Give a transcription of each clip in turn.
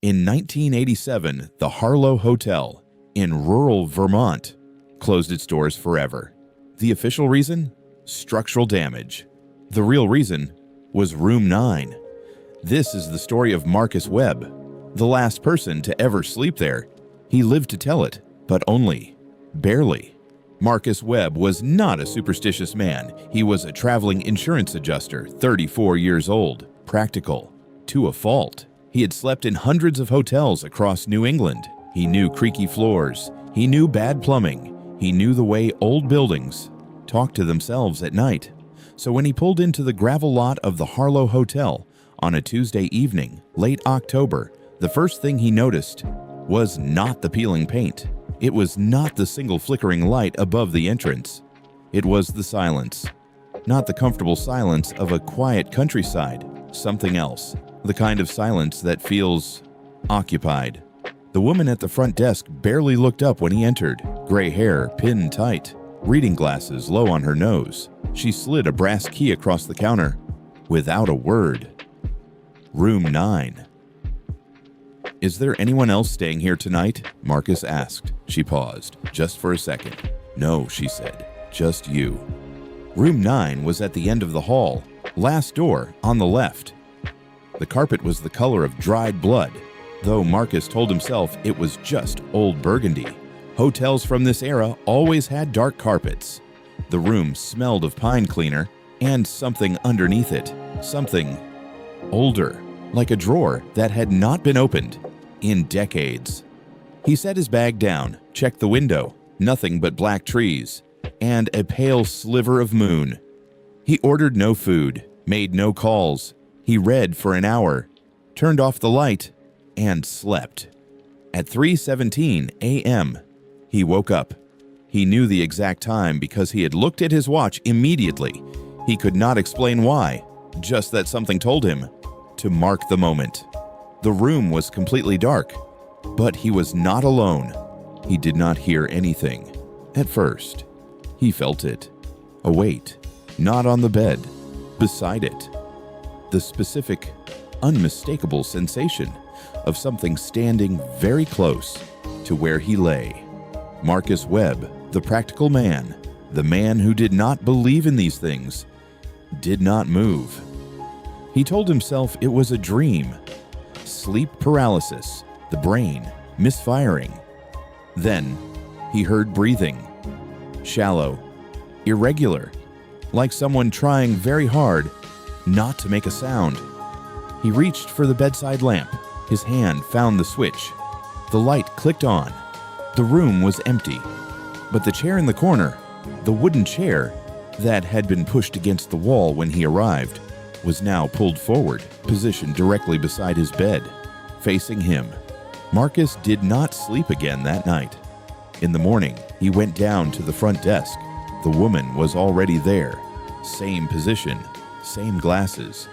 In 1987, the Harlow Hotel in rural Vermont closed its doors forever. The official reason? Structural damage. The real reason was Room 9. This is the story of Marcus Webb, the last person to ever sleep there. He lived to tell it, but only barely. Marcus Webb was not a superstitious man. He was a traveling insurance adjuster, 34 years old, practical, to a fault. He had slept in hundreds of hotels across New England. He knew creaky floors. He knew bad plumbing. He knew the way old buildings talk to themselves at night. So when he pulled into the gravel lot of the Harlow Hotel on a Tuesday evening, late October, the first thing he noticed was not the peeling paint. It was not the single flickering light above the entrance. It was the silence. Not the comfortable silence of a quiet countryside. Something else. The kind of silence that feels occupied. The woman at the front desk barely looked up when he entered. Gray hair pinned tight. Reading glasses low on her nose. She slid a brass key across the counter. Without a word. Room 9. "Is there anyone else staying here tonight?" Marcus asked. She paused, just for a second. "No," she said, "just you." Room 9 was at the end of the hall, last door on the left. The carpet was the color of dried blood, though Marcus told himself it was just old burgundy. Hotels from this era always had dark carpets. The room smelled of pine cleaner and something underneath it, something older, like a drawer that had not been opened in decades. He set his bag down, checked the window, nothing but black trees, and a pale sliver of moon. He ordered no food, made no calls. He read for an hour, turned off the light, and slept. At 3:17 a.m., he woke up. He knew the exact time because he had looked at his watch immediately. He could not explain why, just that something told him to mark the moment. The room was completely dark, but he was not alone. He did not hear anything. At first, he felt it. A weight, not on the bed, beside it. The specific, unmistakable sensation of something standing very close to where he lay. Marcus Webb, the practical man, the man who did not believe in these things, did not move. He told himself it was a dream. Sleep paralysis, the brain misfiring. Then he heard breathing. Shallow, irregular, like someone trying very hard not to make a sound. He reached for the bedside lamp. His hand found the switch. The light clicked on. The room was empty, but the chair in the corner, the wooden chair that had been pushed against the wall when he arrived, was now pulled forward, positioned directly beside his bed, facing him. Marcus did not sleep again that night. In the morning, he went down to the front desk. The woman was already there. Same position, same glasses.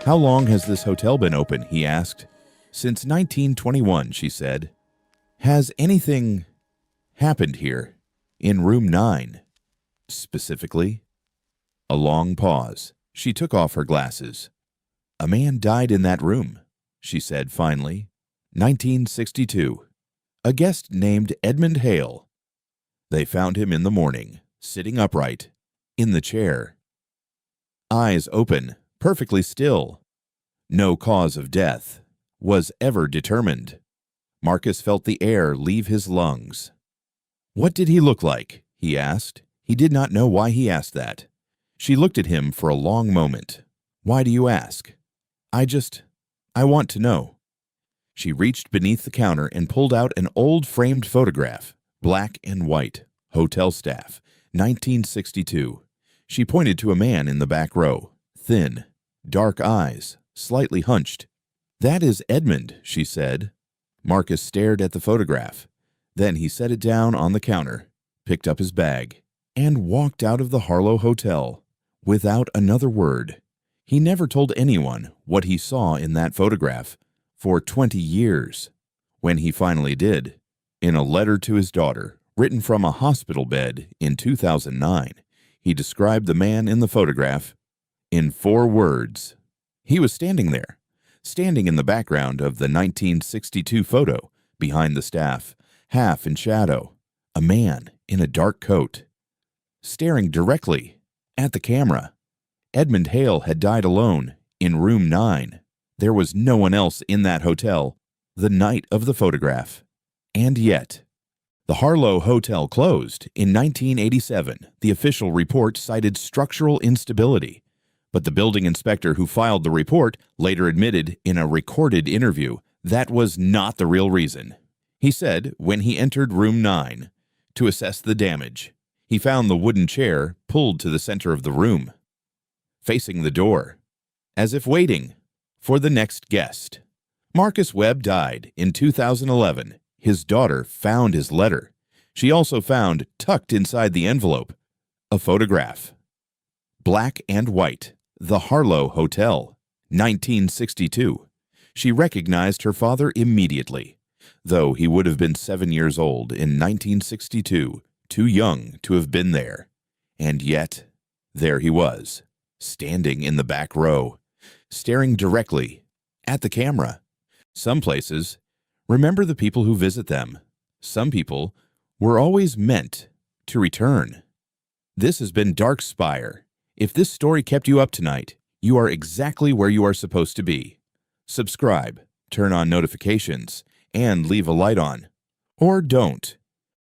"How long has this hotel been open?" he asked. "Since 1921, she said. "Has anything happened here? In room 9, specifically?" A long pause. She took off her glasses. "A man died in that room," she said finally. 1962. A guest named Edmund Hale. They found him in the morning, sitting upright, in the chair. Eyes open, perfectly still. No cause of death was ever determined. Marcus felt the air leave his lungs. "What did he look like?" he asked. He did not know why he asked that. She looked at him for a long moment. "Why do you ask?" I want to know." She reached beneath the counter and pulled out an old framed photograph, black and white, hotel staff, 1962. She pointed to a man in the back row, thin, dark eyes, slightly hunched. "That is Edmund," she said. Marcus stared at the photograph. Then he set it down on the counter, picked up his bag, and walked out of the Harlow Hotel without another word. He never told anyone what he saw in that photograph for 20 years. When he finally did, in a letter to his daughter, written from a hospital bed in 2009, he described the man in the photograph in 4 words. He was standing there, standing in the background of the 1962 photo, behind the staff, half in shadow, a man in a dark coat. Staring directly at the camera. Edmund Hale had died alone in room 9. There was no one else in that hotel the night of the photograph. And yet, the Harlow Hotel closed in 1987. The official report cited structural instability, but the building inspector who filed the report later admitted in a recorded interview that was not the real reason. He said when he entered room 9 to assess the damage, he found the wooden chair pulled to the center of the room, facing the door, as if waiting for the next guest. Marcus Webb died in 2011. His daughter found his letter. She also found, tucked inside the envelope, a photograph. Black and white, the Harlow Hotel, 1962. She recognized her father immediately, though he would have been 7 years old in 1962, too young to have been there. And yet, there he was, standing in the back row, staring directly at the camera. Some places remember the people who visit them. Some people were always meant to return. This has been Dark Spire. If this story kept you up tonight, you are exactly where you are supposed to be. Subscribe, turn on notifications, and leave a light on. Or don't.